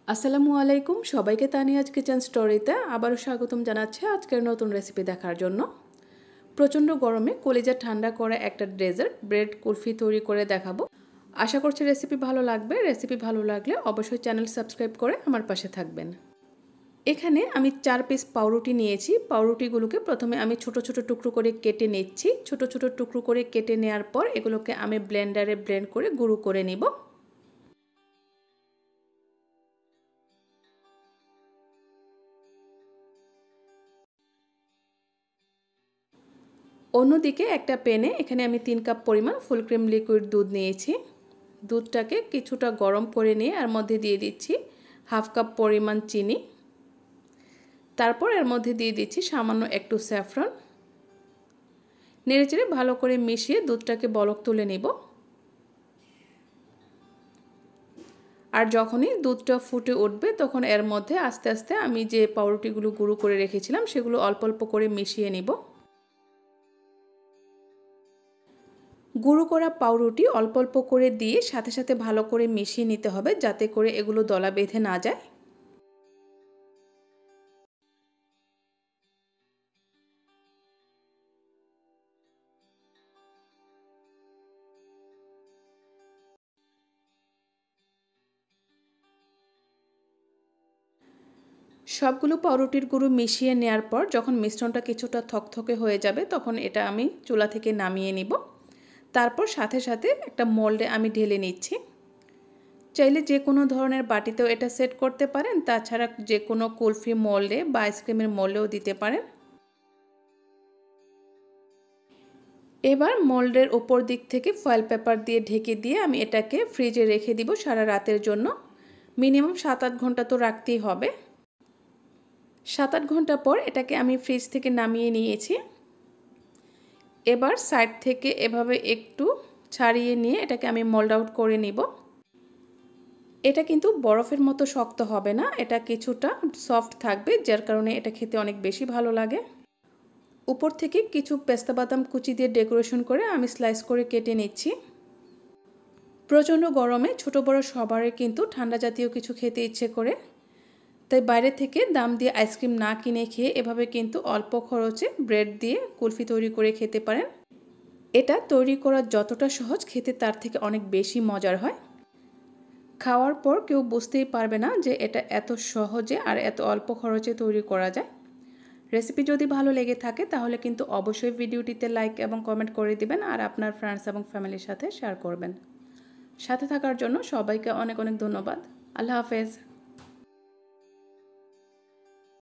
আসসালামু আলাইকুম সবাইকে তানিয়াজ কিচেন স্টোরিতে আবারও স্বাগতম জানাচ্ছি আজকের নতুন রেসিপি দেখার জন্য। প্রচণ্ড গরমে কলিজা ঠান্ডা করে একটা ডেজার্ট ব্রেড কুলফি তৈরি করে দেখাবো। আশা করছি রেসিপি ভালো লাগবে। রেসিপি ভালো লাগলে অবশ্যই চ্যানেল সাবস্ক্রাইব করে আমার পাশে থাকবেন। এখানে আমি 4 পিস পাউরুটি নিয়েছি। পাউরুটিগুলোকে প্রথমে আমি ছোট ছোট টুকরো করে কেটে নিচ্ছি। ছোট ছোট টুকরো করে কেটে নেওয়ার পর এগুলোকে আমি ব্লেন্ডারে ব্লেন্ড করে গুঁড়ো করে নিব। অন্যদিকে একটা প্যানে এখানে আমি 3 কাপ পরিমাণ ফুল ক্রিম লিকুইড দুধ নিয়েছি। দুধটাকে কিছুটা গরম করে নিয়ে এর মধ্যে দিয়ে দিচ্ছি হাফ কাপ পরিমাণ চিনি। তারপর এর মধ্যে দিয়ে দিচ্ছি সামান্য একটু স্যাফরন। নেড়েচেড়ে ভালো করে মিশিয়ে দুধটাকে বলক তুলে নেব। আর যখনই দুধটা ফুটে উঠবে তখন এর মধ্যে আস্তে আস্তে আমি যে পাউরুটিগুলো গুঁড়ো করে রেখেছিলাম সেগুলো অল্প অল্প করে মিশিয়ে নিব। গুঁড়ো করা পাউরুটি অল্প অল্প করে দিয়ে সাথে সাথে ভালো করে মিশিয়ে নিতে হবে যাতে করে এগুলো দলা বেঁধে না যায়। সবগুলো পাউরুটির গুঁড়ো মিশিয়ে নেওয়ার পর যখন মিশ্রণটা কিছুটা থকথকে হয়ে যাবে তখন এটা আমি চুলা থেকে নামিয়ে নিব। তারপর সাথে সাথে একটা মোল্ডে আমি ঢেলে নিচ্ছি। চাইলে যে কোনো ধরনের বাটিতেও এটা সেট করতে পারেন, তাছাড়া যে কোনো কুলফি মোল্ডে বা আইসক্রিমের মোল্ডেও দিতে পারেন। এবার মোল্ডের উপর দিক থেকে ফয়েল পেপার দিয়ে ঢেকে দিয়ে আমি এটাকে ফ্রিজে রেখে দিব সারা রাতের জন্য। মিনিমাম 7-8 ঘন্টা তো রাখতেই হবে। 7-8 ঘন্টা পর এটাকে আমি ফ্রিজ থেকে নামিয়ে নিয়েছি। এবার সাইড থেকে এভাবে একটু ছাড়িয়ে নিয়ে এটাকে আমি মোল্ড আউট করে নিব। এটা কিন্তু বরফের মতো শক্ত হবে না, এটা কিছুটা সফট থাকবে, যার কারণে এটা খেতে অনেক বেশি ভালো লাগে। উপর থেকে কিছু পেস্তা বাদাম কুচি দিয়ে ডেকোরেশন করে আমি স্লাইস করে কেটে নিচ্ছি। প্রচণ্ড গরমে ছোট বড় সবারই কিন্তু ঠান্ডা জাতীয় কিছু খেতে ইচ্ছে করে, তাই বাইরে থেকে দাম দিয়ে আইসক্রিম না কিনে খেয়ে এভাবে কিন্তু অল্প খরচে ব্রেড দিয়ে কুলফি তৈরি করে খেতে পারেন। এটা তৈরি করা যতটা সহজ, খেতে তার থেকে অনেক বেশি মজার হয়। খাওয়ার পর কেউ বুঝতেই পারবে না যে এটা এত সহজে আর এত অল্প খরচে তৈরি করা যায়। রেসিপি যদি ভালো লেগে থাকে তাহলে কিন্তু অবশ্যই ভিডিওটিতে লাইক এবং কমেন্ট করে দিবেন আর আপনার ফ্রেন্ডস এবং ফ্যামিলির সাথে শেয়ার করবেন। সাথে থাকার জন্য সবাইকে অনেক অনেক ধন্যবাদ। আল্লাহ হাফেজ।